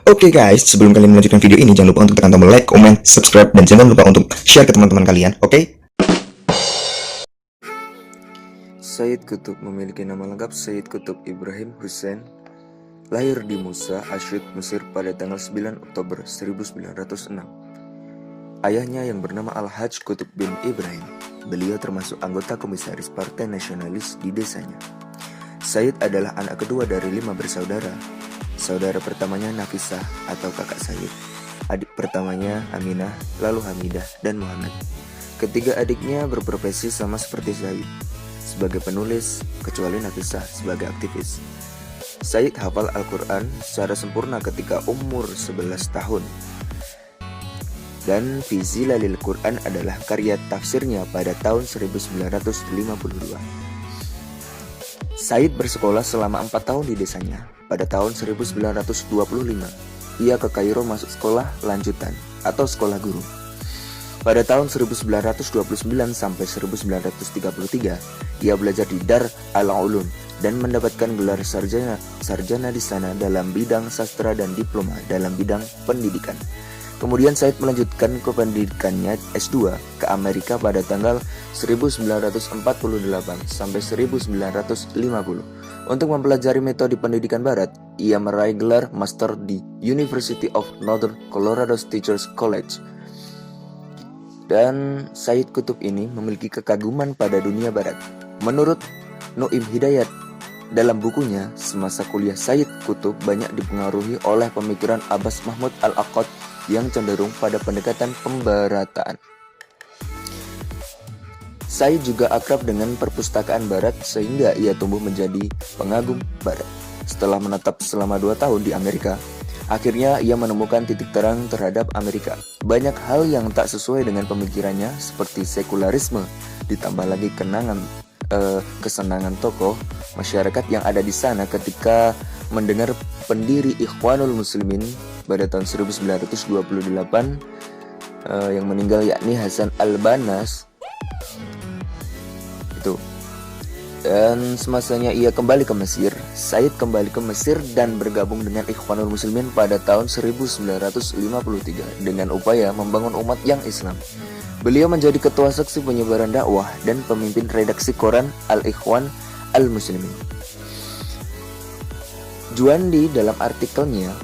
Oke guys, sebelum kalian melanjutkan video ini, jangan lupa untuk tekan tombol like, comment, subscribe, dan jangan lupa untuk share ke teman-teman kalian, oke? Sayyid Qutb memiliki nama lengkap Sayyid Qutb Ibrahim Hussein. Lahir di Musa, Ashraf, Mesir pada tanggal 9 Oktober 1906. Ayahnya yang bernama Al-Hajj Qutb bin Ibrahim. Beliau termasuk anggota komisaris Partai Nasionalis di desanya. Sayyid adalah anak kedua dari 5 bersaudara. Saudara pertamanya Nafisah atau kakak Sayyid. Adik pertamanya Aminah, lalu Hamidah dan Muhammad. Ketiga adiknya berprofesi sama seperti Sayyid, sebagai penulis, kecuali Nafisah sebagai aktivis. Sayyid hafal Al-Quran secara sempurna ketika umur 11 tahun. Dan Fi Zilalil Quran adalah karya tafsirnya pada tahun 1952. Sayyid bersekolah selama 4 tahun di desanya. Pada tahun 1925, ia ke Kairo masuk sekolah lanjutan atau sekolah guru. Pada tahun 1929 sampai 1933, ia belajar di Dar al-Ulum dan mendapatkan gelar sarjana di sana dalam bidang sastra dan diploma dalam bidang pendidikan. Kemudian Said melanjutkan ke pendidikannya S2 ke Amerika pada tanggal 1948 sampai 1950. Untuk mempelajari metode pendidikan barat, ia meraih gelar master di University of Northern Colorado Teachers College. Dan Sayyid Qutb ini memiliki kekaguman pada dunia barat. Menurut Noim Hidayat, dalam bukunya, semasa kuliah Sayyid Qutb banyak dipengaruhi oleh pemikiran Abbas Mahmud Al-Aqad yang cenderung pada pendekatan pembarataan. Sayyid juga akrab dengan perpustakaan barat sehingga ia tumbuh menjadi pengagum barat. Setelah menetap selama 2 tahun di Amerika, akhirnya ia menemukan titik terang terhadap Amerika. Banyak hal yang tak sesuai dengan pemikirannya seperti sekularisme, ditambah lagi kesenangan tokoh masyarakat yang ada di sana ketika mendengar pendiri Ikhwanul Muslimin pada tahun 1928 yang meninggal, yakni Hasan al-Banna. Dan semasanya ia kembali ke Mesir, Sayyid kembali ke Mesir dan bergabung dengan Ikhwanul Muslimin pada tahun 1953 dengan upaya membangun umat yang Islam. Beliau menjadi ketua seksi penyebaran dakwah dan pemimpin redaksi koran Al-Ikhwan Al-Muslimin. Juandi dalam artikelnya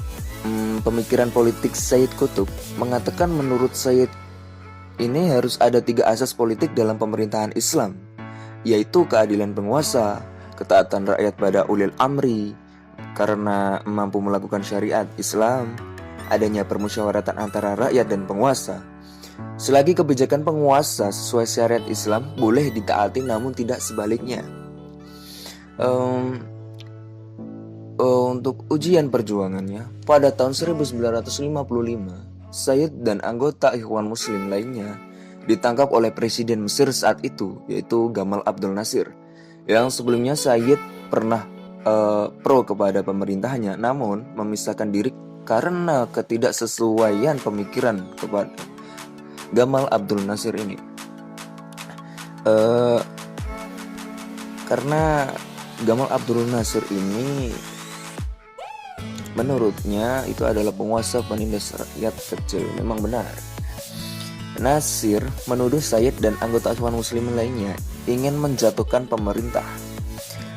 Pemikiran Politik Sayyid Qutb mengatakan menurut Sayyid ini harus ada 3 asas politik dalam pemerintahan Islam, yaitu keadilan penguasa, ketaatan rakyat pada ulil amri karena mampu melakukan syariat Islam, adanya permusyawaratan antara rakyat dan penguasa. Selagi kebijakan penguasa sesuai syariat Islam boleh ditaati namun tidak sebaliknya. Untuk ujian perjuangannya, pada tahun 1955, Sayyid dan anggota Ikhwan Muslim lainnya ditangkap oleh Presiden Mesir saat itu, yaitu Gamal Abdel Nasir, yang sebelumnya Sayyid pernah pro kepada pemerintahnya, namun memisahkan diri karena ketidaksesuaian pemikiran kepada Gamal Abdel Nasir ini. Karena Gamal Abdel Nasir ini menurutnya itu adalah penguasa penindas rakyat kecil. Memang benar. Nasir menuduh Sayyid dan anggota Ikhwan Muslimin lainnya ingin menjatuhkan pemerintah.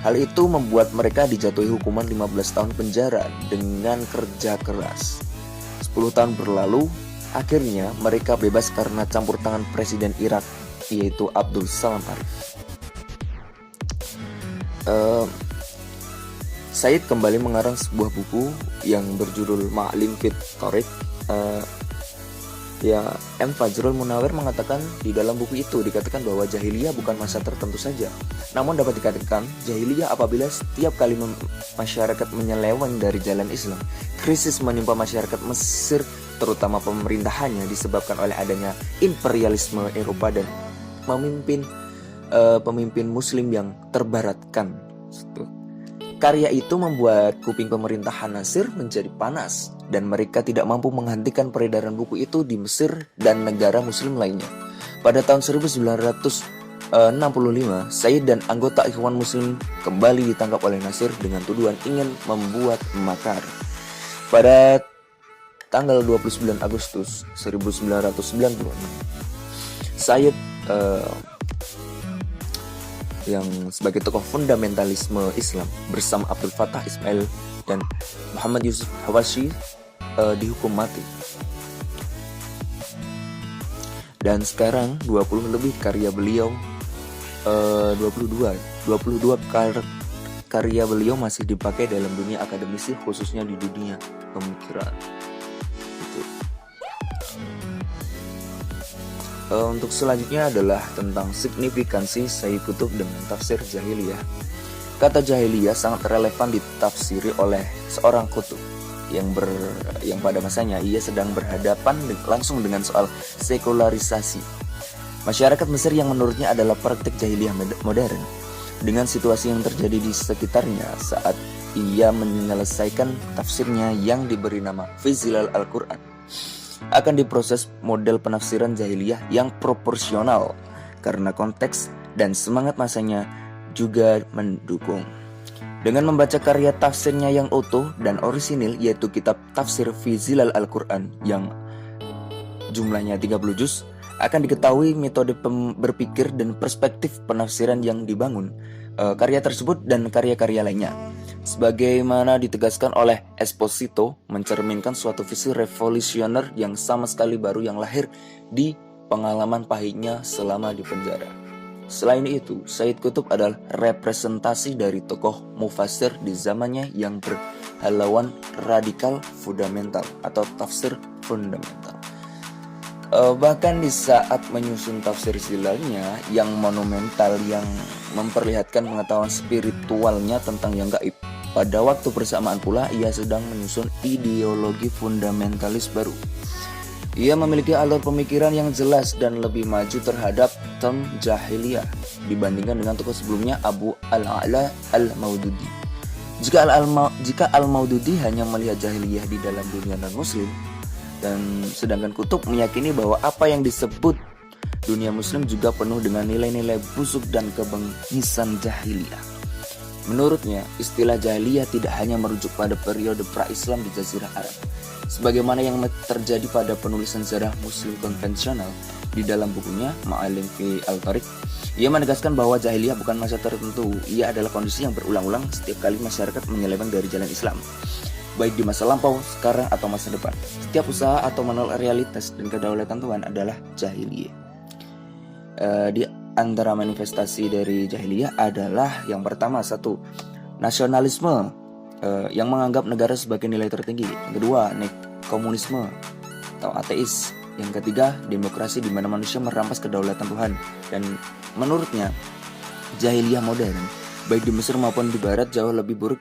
Hal itu membuat mereka dijatuhi hukuman 15 tahun penjara dengan kerja keras. 10 tahun berlalu, akhirnya mereka bebas karena campur tangan Presiden Irak, yaitu Abdul Salam Arif. Sayyid kembali mengarang sebuah buku yang berjudul Ma'lim fit Tariq. M. Fajrul Munawir mengatakan di dalam buku itu dikatakan bahwa jahiliyah bukan masa tertentu saja, namun dapat dikatakan jahiliyah apabila setiap kali masyarakat menyeleweng dari jalan Islam. Krisis menimpa masyarakat Mesir, terutama pemerintahannya, disebabkan oleh adanya imperialisme Eropa dan pemimpin Muslim yang terbaratkan. Karya itu membuat kuping pemerintahan Nasir menjadi panas dan mereka tidak mampu menghentikan peredaran buku itu di Mesir dan negara Muslim lainnya. Pada tahun 1965, Sayyid dan anggota Ikhwan Muslim kembali ditangkap oleh Nasir dengan tuduhan ingin membuat makar. Pada tanggal 29 Agustus 1996. Sayyid yang sebagai tokoh fundamentalisme Islam bersama Abdul Fattah Ismail dan Muhammad Yusuf Hawashi dihukum mati. Dan sekarang 20 lebih karya beliau 22 karya beliau masih dipakai dalam dunia akademisi, khususnya di dunia pemikiran. Untuk selanjutnya adalah tentang signifikansi Sayyid Qutb dengan tafsir jahiliyah. Kata jahiliyah sangat relevan ditafsiri oleh seorang kutub yang pada masanya ia sedang berhadapan langsung dengan soal sekularisasi masyarakat Mesir yang menurutnya adalah praktik jahiliyah modern, dengan situasi yang terjadi di sekitarnya saat ia menyelesaikan tafsirnya yang diberi nama Fi Zilal Al-Quran. Akan diproses model penafsiran jahiliyah yang proporsional karena konteks dan semangat masanya juga mendukung. Dengan membaca karya tafsirnya yang utuh dan orisinil, yaitu kitab Tafsir Fi Zilal Al-Quran yang jumlahnya 30 juz, akan diketahui metode berpikir dan perspektif penafsiran yang dibangun karya tersebut dan karya-karya lainnya. Sebagaimana ditegaskan oleh Esposito, mencerminkan suatu visi revolusioner yang sama sekali baru yang lahir di pengalaman pahitnya selama di penjara. Selain itu, Sayyid Qutb adalah representasi dari tokoh mufassir di zamannya yang berhalauan radikal fundamental atau tafsir fundamental. Bahkan di saat menyusun tafsir zilalnya yang monumental yang memperlihatkan pengetahuan spiritualnya tentang yang gaib, pada waktu bersamaan pula ia sedang menyusun ideologi fundamentalis baru. Ia memiliki alur pemikiran yang jelas dan lebih maju terhadap term jahiliyah dibandingkan dengan tokoh sebelumnya Abu Al-A'la Al-Maududi. Jika Al-Maududi hanya melihat jahiliyah di dalam dunia non-muslim, dan sedangkan Qutb meyakini bahwa apa yang disebut dunia muslim juga penuh dengan nilai-nilai busuk dan kebengisan jahiliyah. Menurutnya, istilah jahiliyah tidak hanya merujuk pada periode pra-Islam di Jazirah Arab, sebagaimana yang terjadi pada penulisan sejarah muslim konvensional. Di dalam bukunya Ma'alim fi Al-Tariq, ia menegaskan bahwa jahiliyah bukan masa tertentu, ia adalah kondisi yang berulang-ulang setiap kali masyarakat menyeleweng dari jalan Islam, baik di masa lampau, sekarang, atau masa depan. Setiap usaha atau menolak realitas dan kedaulatan Tuhan adalah jahiliyah. Di antara manifestasi dari jahiliyah adalah yang pertama, satu, nasionalisme yang menganggap negara sebagai nilai tertinggi. Yang kedua, komunisme atau ateis. Yang ketiga, demokrasi di mana manusia merampas kedaulatan Tuhan. Dan menurutnya, jahiliyah modern, baik di Mesir maupun di Barat, jauh lebih buruk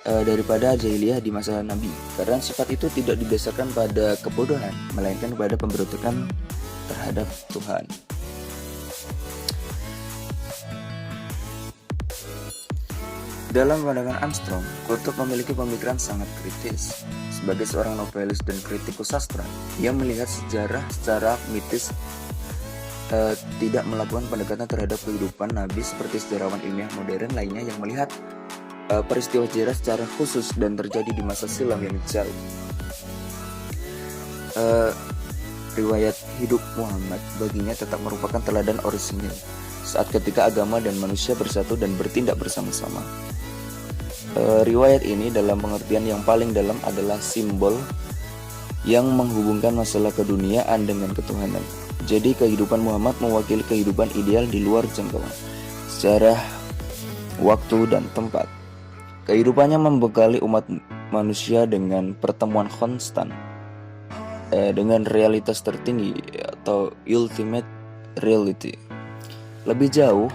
daripada jahiliyah di masa Nabi, karena sifat itu tidak didasarkan pada kebodohan, melainkan pada pemberontakan terhadap Tuhan. Dalam pandangan Armstrong, Qutb memiliki pemikiran sangat kritis. Sebagai seorang novelis dan kritikus sastra, ia melihat sejarah secara mitis, tidak melakukan pendekatan terhadap kehidupan Nabi seperti sejarawan ilmiah modern lainnya yang melihat peristiwa sejarah secara khusus dan terjadi di masa silam yang jauh. Riwayat hidup Muhammad baginya tetap merupakan teladan orisinil saat ketika agama dan manusia bersatu dan bertindak bersama-sama. Riwayat ini dalam pengertian yang paling dalam adalah simbol yang menghubungkan masalah keduniaan dengan ketuhanan. Jadi kehidupan Muhammad mewakili kehidupan ideal di luar jangkauan sejarah, waktu, dan tempat. Kehidupannya membekali umat manusia dengan pertemuan konstan dengan realitas tertinggi atau ultimate reality. Lebih jauh,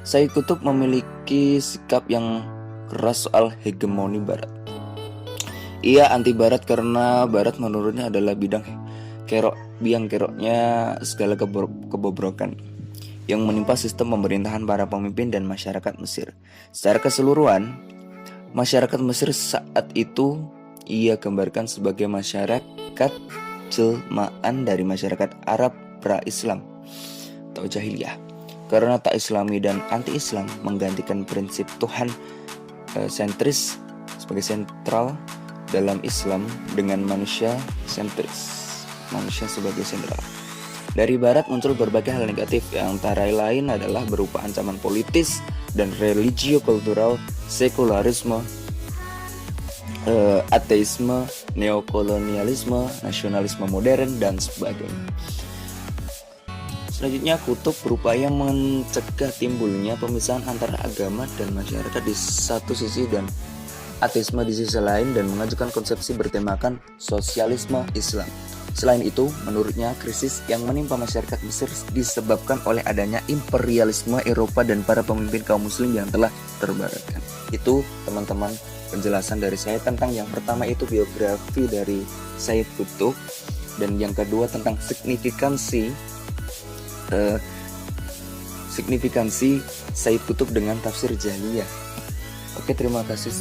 Sayyid Qutb memiliki sikap yang keras soal hegemoni Barat. Ia anti Barat karena Barat menurutnya adalah biang keroknya segala kebobrokan yang menimpa sistem pemerintahan para pemimpin dan masyarakat Mesir. Secara keseluruhan, masyarakat Mesir saat itu ia gambarkan sebagai masyarakat jelmaan dari masyarakat Arab pra-Islam atau jahiliyah, karena tak Islami dan anti-Islam menggantikan prinsip Tuhan sentris sebagai sentral dalam Islam dengan manusia sentris, manusia sebagai sentral. Dari barat muncul berbagai hal negatif yang antara lain adalah berupa ancaman politis dan religio-kultural, sekularisme, ateisme, neokolonialisme, nasionalisme modern, dan sebagainya. Selanjutnya, kutub berupaya mencegah timbulnya pemisahan antara agama dan masyarakat di satu sisi dan ateisme di sisi lain, dan mengajukan konsepsi bertemakan sosialisme Islam. Selain itu, menurutnya krisis yang menimpa masyarakat Mesir disebabkan oleh adanya imperialisme Eropa dan para pemimpin kaum muslim yang telah terbaratkan. Itu teman-teman penjelasan dari saya tentang yang pertama itu biografi dari Sayyid Qutb, dan yang kedua tentang signifikansi Sayyid Qutb dengan tafsir Jahliyah. Oke, terima kasih.